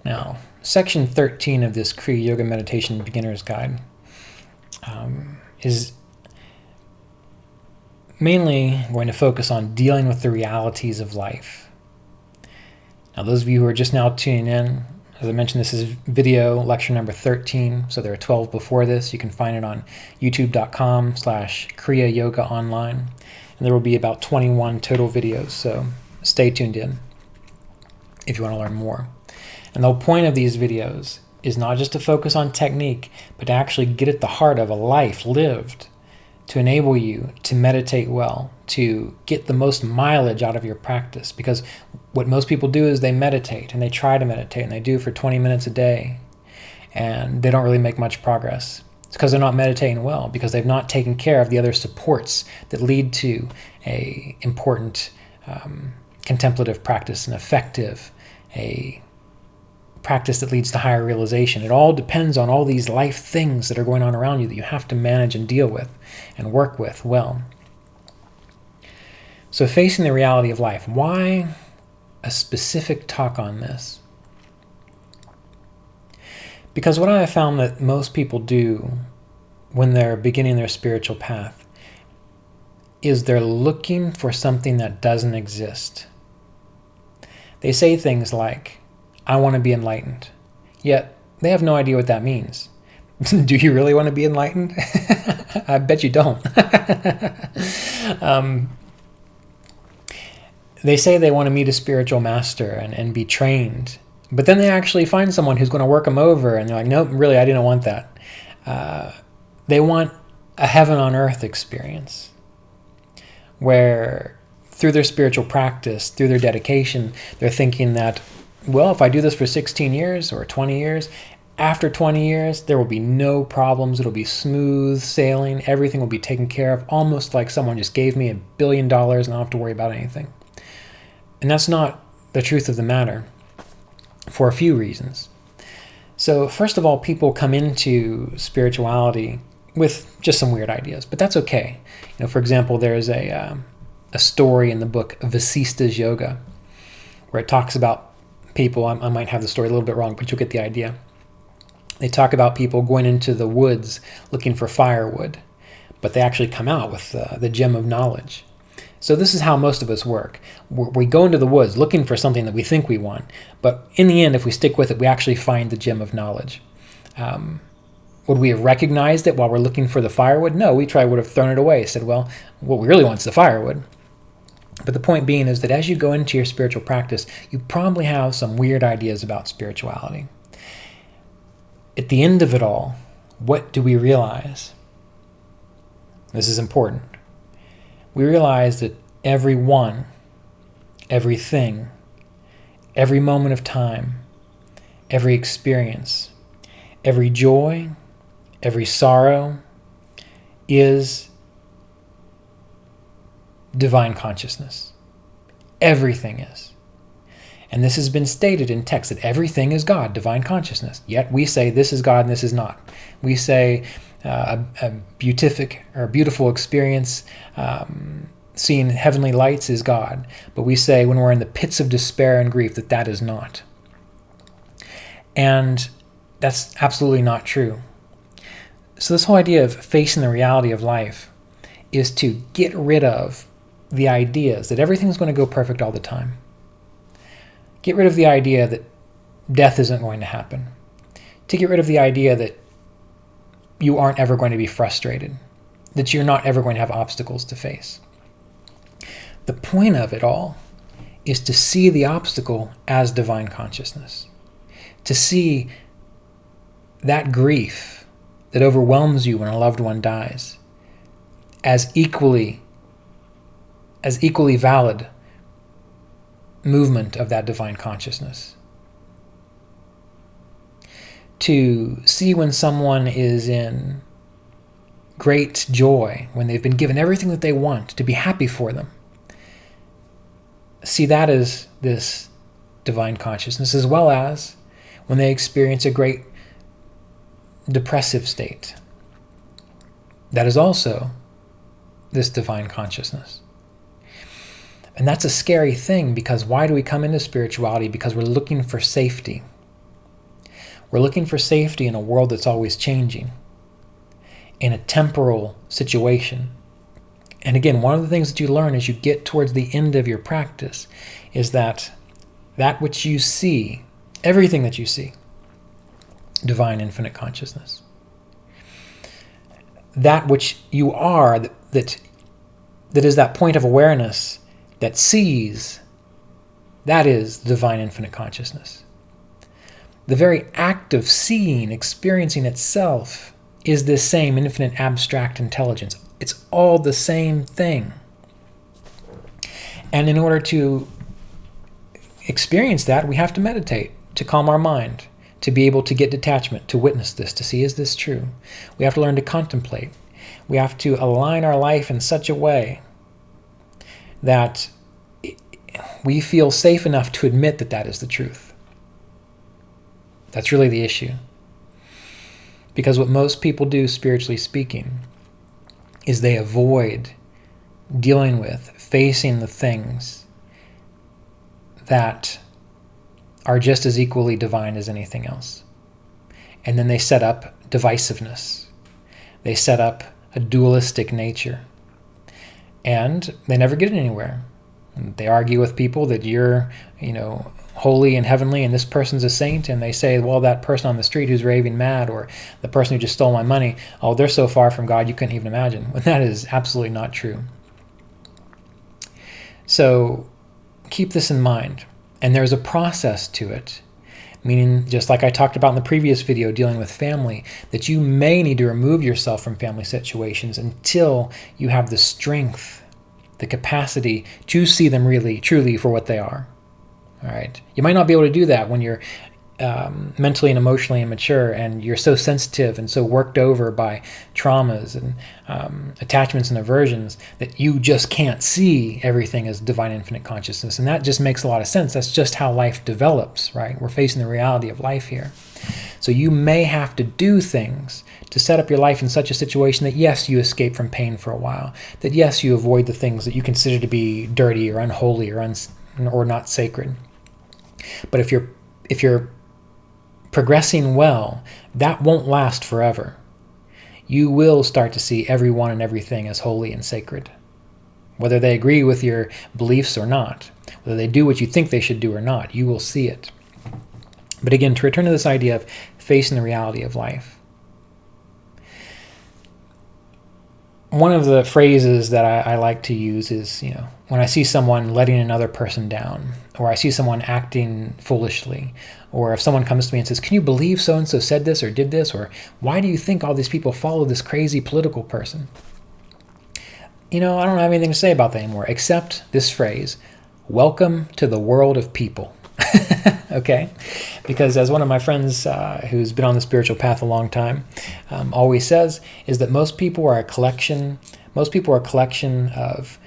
Now, section 13 of this Kriya Yoga Meditation Beginner's Guide is mainly going to focus on dealing with the realities of life. Now, those of you who are just now tuning in, as I mentioned, this is video lecture number 13, so there are 12 before this. You can find it on youtube.com/Kriya Yoga Online, and there will be about 21 total videos, so stay tuned in if you want to learn more. And the whole point of these videos is not just to focus on technique, but to actually get at the heart of a life lived, to enable you to meditate well, to get the most mileage out of your practice. Because what most people do is they meditate, and they try to meditate, and they do it for 20 minutes a day, and they don't really make much progress. It's because they're not meditating well, because they've not taken care of the other supports that lead to a important contemplative practice, an effective, a practice that leads to higher realization. It all depends on all these life things that are going on around you that you have to manage and deal with and work with well. So facing the reality of life, why a specific talk on this? Because what I have found that most people do when they're beginning their spiritual path is they're looking for something that doesn't exist. They say things like, I want to be enlightened. Yet, they have no idea what that means. Do you really want to be enlightened? I bet you don't. They say they want to meet a spiritual master and be trained. But then they actually find someone who's going to work them over, and they're like, nope, really, I didn't want that. They want a heaven on earth experience, where through their spiritual practice, through their dedication, they're thinking that, well, if I do this for 16 years or 20 years, after 20 years, there will be no problems. It'll be smooth sailing. Everything will be taken care of, almost like someone just gave me $1 billion and I don't have to worry about anything. And that's not the truth of the matter for a few reasons. So first of all, people come into spirituality with just some weird ideas, but that's okay. For example, there's a story in the book Vasishtha's Yoga where it talks about people, I might have the story a little bit wrong, but you'll get the idea. They talk about people going into the woods looking for firewood, but they actually come out with the gem of knowledge. So this is how most of us work. We go into the woods looking for something that we think we want, but in the end, if we stick with it, we actually find the gem of knowledge. Would we have recognized it while we're looking for the firewood? No, we probably would have thrown it away, said, well, what we really want is the firewood. But the point being is that as you go into your spiritual practice, you probably have some weird ideas about spirituality. At the end of it all, what do we realize? This is important. We realize that everyone, everything, every moment of time, every experience, every joy, every sorrow is divine consciousness. Everything is. And this has been stated in text that everything is God, divine consciousness. Yet we say this is God and this is not. We say a beautiful experience, seeing heavenly lights is God. But we say when we're in the pits of despair and grief that is not. And that's absolutely not true. So this whole idea of facing the reality of life is to get rid of the ideas that everything's going to go perfect all the time. Get rid of the idea that death isn't going to happen. To get rid of the idea that you aren't ever going to be frustrated, that you're not ever going to have obstacles to face. The point of it all is to see the obstacle as divine consciousness. To see that grief that overwhelms you when a loved one dies as equally valid movement of that divine consciousness. To see when someone is in great joy, when they've been given everything that they want, to be happy for them. See that as this divine consciousness, as well as when they experience a great depressive state. That is also this divine consciousness. And that's a scary thing, because why do we come into spirituality? Because we're looking for safety. We're looking for safety in a world that's always changing, in a temporal situation. And again, one of the things that you learn as you get towards the end of your practice is that which you see, everything that you see, divine infinite consciousness. That which you are, that is that point of awareness that sees, that is divine infinite consciousness. The very act of seeing, experiencing itself, is this same infinite abstract intelligence. It's all the same thing. And in order to experience that, we have to meditate, to calm our mind, to be able to get detachment, to witness this, to see, is this true? We have to learn to contemplate. We have to align our life in such a way that we feel safe enough to admit that that is the truth. That's really the issue. Because what most people do, spiritually speaking, is they avoid dealing with, facing the things that are just as equally divine as anything else. And then they set up divisiveness. They set up a dualistic nature. And they never get anywhere. They argue with people that you're, holy and heavenly and this person's a saint, and they say, well, that person on the street who's raving mad, or the person who just stole my money, oh, they're so far from God you couldn't even imagine. When that is absolutely not true. So keep this in mind. And there's a process to it, meaning, just like I talked about in the previous video dealing with family, that you may need to remove yourself from family situations until you have the strength, the capacity to see them really, truly for what they are. All right. You might not be able to do that when you're mentally and emotionally immature, and you're so sensitive and so worked over by traumas and attachments and aversions that you just can't see everything as divine infinite consciousness. And that just makes a lot of sense. That's just how life develops, right? We're facing the reality of life here. So you may have to do things to set up your life in such a situation that, yes, you escape from pain for a while, that, yes, you avoid the things that you consider to be dirty or unholy or not sacred. But if you're progressing well, that won't last forever. You will start to see everyone and everything as holy and sacred. Whether they agree with your beliefs or not, whether they do what you think they should do or not, you will see it. But again, to return to this idea of facing the reality of life, one of the phrases that I like to use is, when I see someone letting another person down, or I see someone acting foolishly, or if someone comes to me and says, can you believe so-and-so said this or did this, or why do you think all these people follow this crazy political person? I don't have anything to say about that anymore, except this phrase, welcome to the world of people. Okay? Because as one of my friends who's been on the spiritual path a long time always says, is that most people are a collection of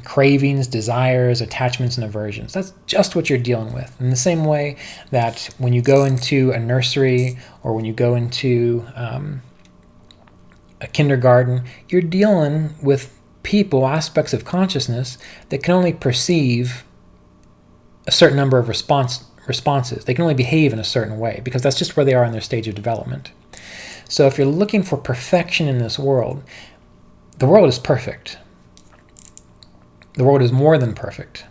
cravings, desires, attachments, and aversions. That's just what you're dealing with. In the same way that when you go into a nursery or when you go into a kindergarten, you're dealing with people, aspects of consciousness that can only perceive a certain number of responses. They can only behave in a certain way because that's just where they are in their stage of development. So if you're looking for perfection in this world, the world is perfect. The world is more than perfect.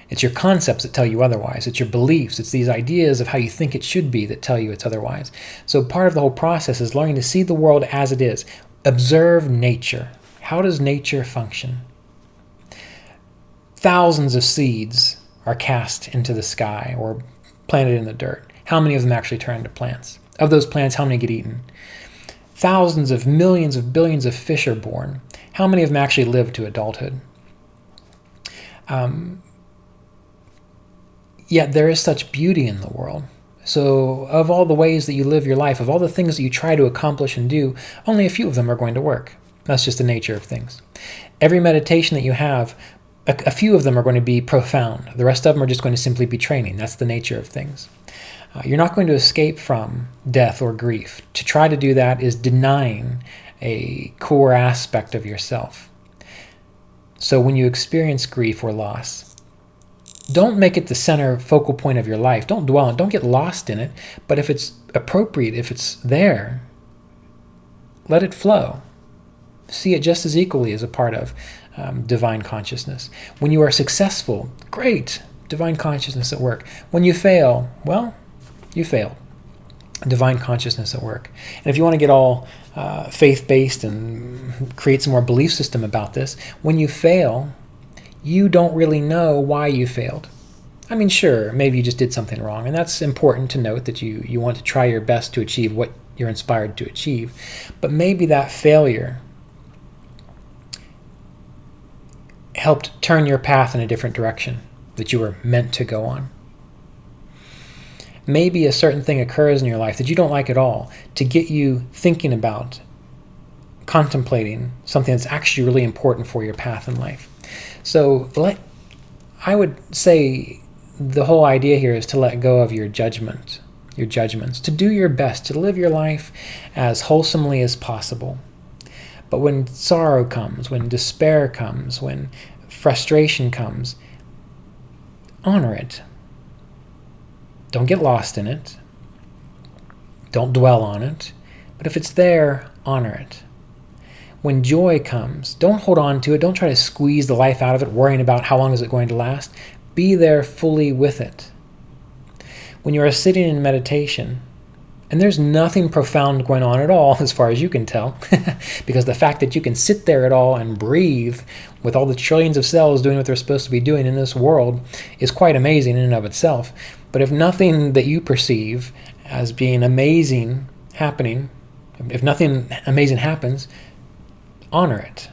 It's your concepts that tell you otherwise. It's your beliefs. It's these ideas of how you think it should be that tell you it's otherwise. So part of the whole process is learning to see the world as it is. Observe nature. How does nature function? Thousands of seeds are cast into the sky or planted in the dirt. How many of them actually turn into plants? Of those plants, how many get eaten? Thousands of millions of billions of fish are born. How many of them actually live to adulthood? Yet there is such beauty in the world. So of all the ways that you live your life, of all the things that you try to accomplish and do, only a few of them are going to work. That's just the nature of things. Every meditation that you have, a few of them are going to be profound. The rest of them are just going to simply be training. That's the nature of things. You're not going to escape from death or grief. To try to do that is denying a core aspect of yourself. So when you experience grief or loss, Don't make it the center focal point of your life. Don't dwell on it. Don't get lost in it. But if it's appropriate, if it's there, let it flow. See it just as equally as a part of divine consciousness. When you are successful, great, divine consciousness at work. When you fail, well, you failed. Divine consciousness at work. And if you want to get all faith-based and create some more belief system about this, when you fail, you don't really know why you failed. I mean, sure, maybe you just did something wrong, and that's important to note, that you want to try your best to achieve what you're inspired to achieve. But maybe that failure helped turn your path in a different direction that you were meant to go on. Maybe a certain thing occurs in your life that you don't like at all, to get you thinking about, contemplating something that's actually really important for your path in life. So I would say the whole idea here is to let go of your judgments, to do your best, to live your life as wholesomely as possible. But when sorrow comes, when despair comes, when frustration comes, honor it. Don't get lost in it. Don't dwell on it. But if it's there, honor it. When joy comes, don't hold on to it. Don't try to squeeze the life out of it, worrying about how long is it going to last. Be there fully with it. When you are sitting in meditation, and there's nothing profound going on at all, as far as you can tell, because the fact that you can sit there at all and breathe with all the trillions of cells doing what they're supposed to be doing in this world is quite amazing in and of itself. But if nothing that you perceive as being amazing happening, if nothing amazing happens, honor it.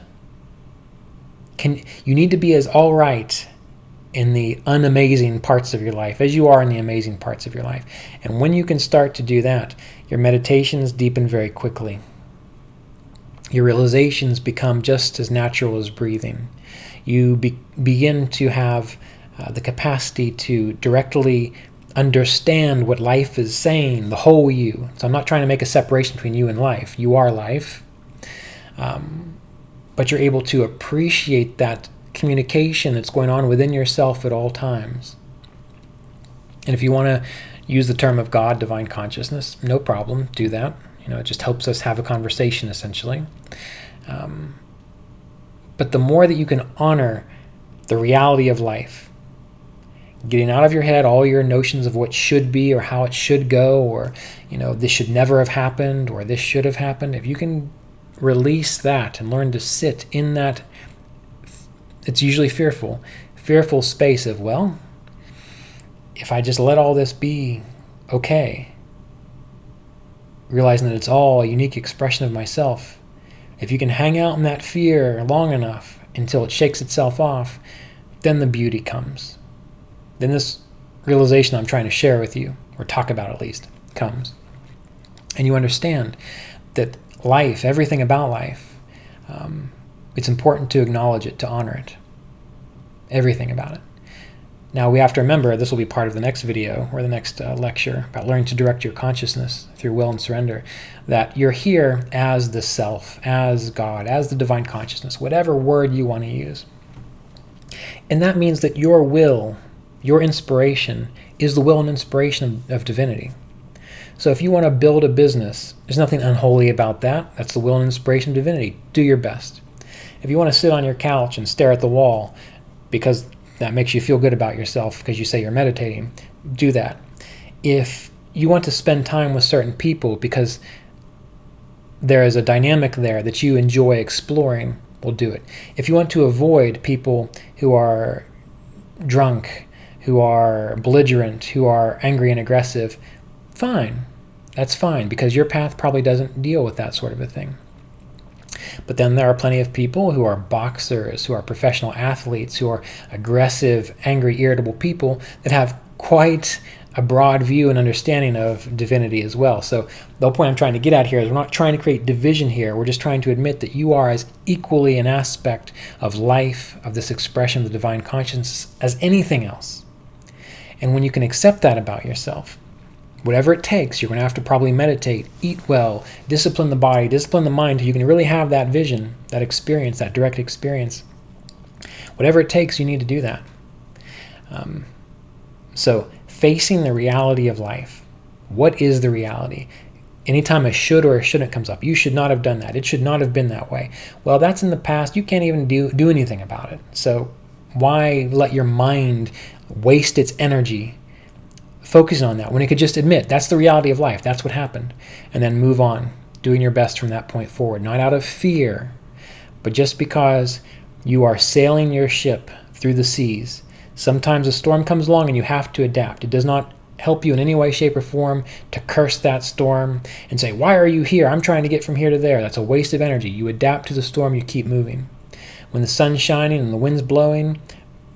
You need to be as all right in the unamazing parts of your life as you are in the amazing parts of your life. And when you can start to do that, your meditations deepen very quickly. Your realizations become just as natural as breathing. You begin to have the capacity to directly understand what life is saying, the whole you. So I'm not trying to make a separation between you and life. You are life. But you're able to appreciate that communication that's going on within yourself at all times. And if you want to use the term of God, divine consciousness, no problem, do that. It just helps us have a conversation, essentially. But the more that you can honor the reality of life, getting out of your head all your notions of what should be or how it should go, or this should never have happened or this should have happened, if you can release that and learn to sit in that, it's usually fearful space of, well, if I just let all this be okay, realizing that it's all a unique expression of myself, if you can hang out in that fear long enough until it shakes itself off, then the beauty comes. Then this realization I'm trying to share with you, or talk about at least, comes. And you understand that life, everything about life, it's important to acknowledge it, to honor it. Everything about it. Now we have to remember, this will be part of the next video or the next lecture about learning to direct your consciousness through will and surrender, that you're here as the self, as God, as the divine consciousness, whatever word you want to use. And that means that your will, your inspiration, is the will and inspiration of divinity. So if you want to build a business, there's nothing unholy about that. That's the will and inspiration of divinity. Do your best. If you want to sit on your couch and stare at the wall because that makes you feel good about yourself because you say you're meditating, do that. If you want to spend time with certain people because there is a dynamic there that you enjoy exploring, well, do it. If you want to avoid people who are drunk, who are belligerent, who are angry and aggressive, fine. That's fine, because your path probably doesn't deal with that sort of a thing. But then there are plenty of people who are boxers, who are professional athletes, who are aggressive, angry, irritable people that have quite a broad view and understanding of divinity as well. So the whole point I'm trying to get at here is we're not trying to create division here. We're just trying to admit that you are as equally an aspect of life, of this expression of the divine consciousness, as anything else. And when you can accept that about yourself, whatever it takes, you're going to have to probably meditate, eat well, discipline the body, discipline the mind, so you can really have that vision, that experience, that direct experience. Whatever it takes, you need to do that. So facing the reality of life. What is the reality? Anytime a should or a shouldn't comes up, you should not have done that. It should not have been that way. Well, that's in the past. You can't even do anything about it. So why let your mind waste its energy focusing on that when it could just admit that's the reality of life, that's what happened, and then move on, doing your best from that point forward, not out of fear, but just because you are sailing your ship through the seas. Sometimes a storm comes along and you have to adapt. It does not help you in any way, shape, or form to curse that storm and say, why are you here? I'm trying to get from here to there. That's a waste of energy. You adapt to the storm, you keep moving. When the sun's shining and the wind's blowing,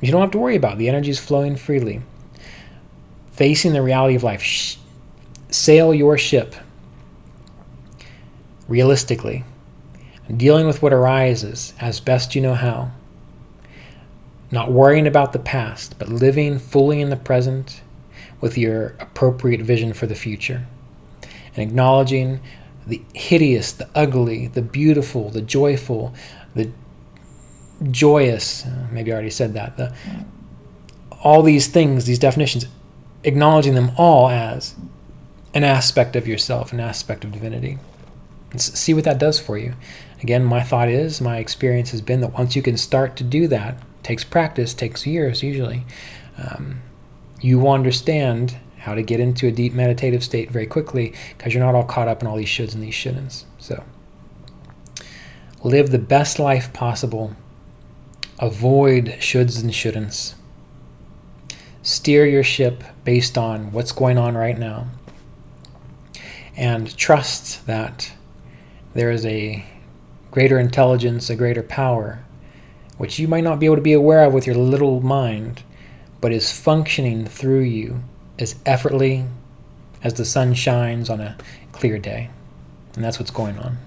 you don't have to worry about it. The energy is flowing freely. Facing the reality of life. Sail your ship realistically, dealing with what arises as best you know how. Not worrying about the past, but living fully in the present with your appropriate vision for the future. And acknowledging the hideous, the ugly, the beautiful, the joyful, the joyous, maybe I already said that, all these things, these definitions, acknowledging them all as an aspect of yourself, an aspect of divinity. And see what that does for you. Again, my thought is, my experience has been that once you can start to do that, takes practice, takes years usually, you will understand how to get into a deep meditative state very quickly because you're not all caught up in all these shoulds and these shouldn'ts. So live the best life possible. Avoid shoulds and shouldn'ts. Steer your ship based on what's going on right now. And trust that there is a greater intelligence, a greater power, which you might not be able to be aware of with your little mind, but is functioning through you as effortlessly as the sun shines on a clear day. And that's what's going on.